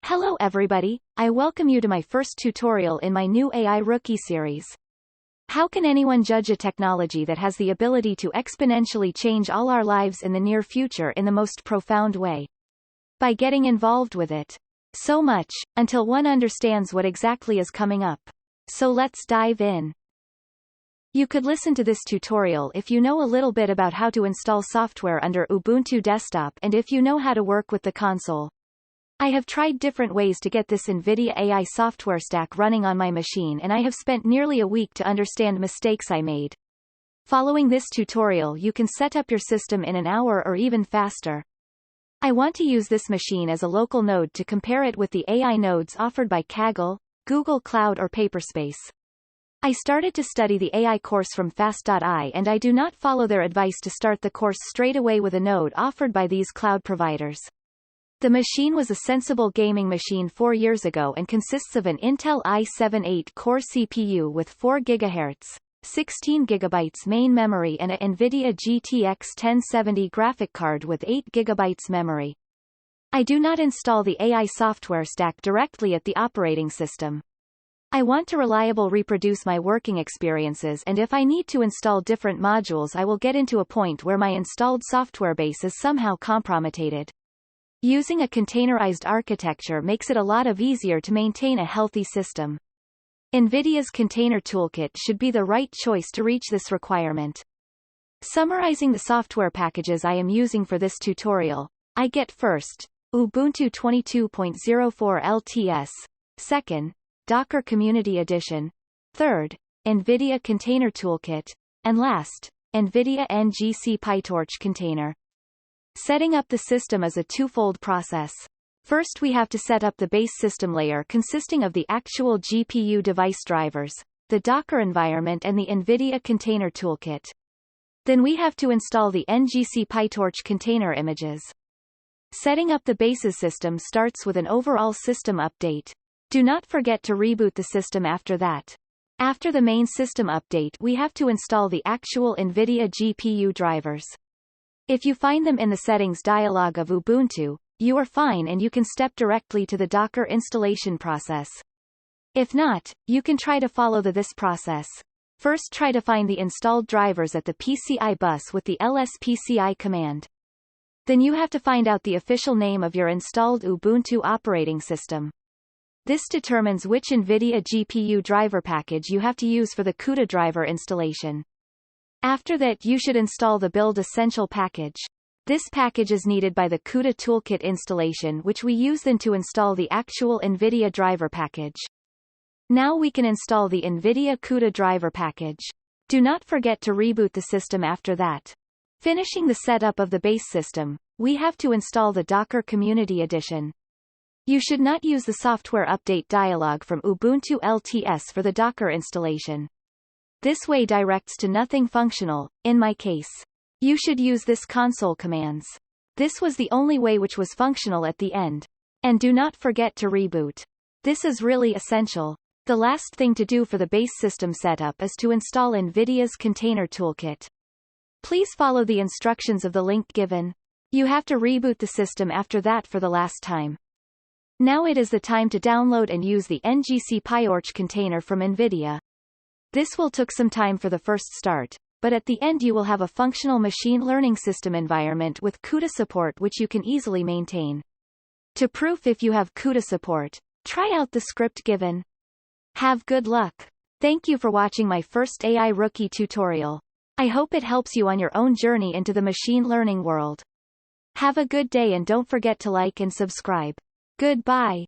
Hello everybody, I welcome you to my first tutorial in my new AI Rookie series. How can anyone judge a technology that has the ability to exponentially change all our lives in the near future in the most profound way? By getting involved with it. So much, until one understands what exactly is coming up. So let's dive in. You could listen to this tutorial if you know a little bit about how to install software under Ubuntu Desktop and if you know how to work with the console. I have tried different ways to get this NVIDIA AI software stack running on my machine and I have spent nearly a week to understand mistakes I made. Following this tutorial you can set up your system in an hour or even faster. I want to use this machine as a local node to compare it with the AI nodes offered by Kaggle, Google Cloud or Paperspace. I started to study the AI course from Fast.ai and I do not follow their advice to start the course straight away with a node offered by these cloud providers. The machine was a sensible gaming machine 4 years ago and consists of an Intel i7 8-core CPU with 4 GHz, 16 GB main memory and a NVIDIA GTX 1070 graphic card with 8 GB memory. I do not install the AI software stack directly at the operating system. I want to reliably reproduce my working experiences and if I need to install different modules I will get into a point where my installed software base is somehow compromised. Using a containerized architecture makes it a lot easier to maintain a healthy system. NVIDIA's Container Toolkit should be the right choice to reach this requirement. Summarizing the software packages I am using for this tutorial, I get first, Ubuntu 22.04 LTS, second, Docker Community Edition, third, NVIDIA Container Toolkit, and last, NVIDIA NGC PyTorch Container. Setting up the system is a twofold process. First we have to set up the base system layer consisting of the actual GPU device drivers, the Docker environment and the NVIDIA Container Toolkit. Then we have to install the NGC PyTorch container images. Setting up the basis system starts with an overall system update. Do not forget to reboot the system after that. After the main system update we have to install the actual NVIDIA GPU drivers. If you find them in the settings dialog of Ubuntu, you are fine and you can step directly to the Docker installation process. If not, you can try to follow this process. First try to find the installed drivers at the PCI bus with the lspci command. Then you have to find out the official name of your installed Ubuntu operating system. This determines which NVIDIA GPU driver package you have to use for the CUDA driver installation. After that you should install the Build Essential package. This package is needed by the CUDA Toolkit installation which we use then to install the actual NVIDIA driver package. Now we can install the NVIDIA CUDA driver package. Do not forget to reboot the system after that. Finishing the setup of the base system, we have to install the Docker Community Edition. You should not use the software update dialog from Ubuntu LTS for the Docker installation. This way directs to nothing functional, in my case. You should use this console commands. This was the only way which was functional at the end. And do not forget to reboot. This is really essential. The last thing to do for the base system setup is to install NVIDIA's Container Toolkit. Please follow the instructions of the link given. You have to reboot the system after that for the last time. Now it is the time to download and use the NGC PyTorch container from NVIDIA. This will take some time for the first start, but at the end you will have a functional machine learning system environment with CUDA support which you can easily maintain. To prove if you have CUDA support, try out the script given. Have good luck. Thank you for watching my first AI Rookie tutorial. I hope it helps you on your own journey into the machine learning world. Have a good day and don't forget to like and subscribe. Goodbye.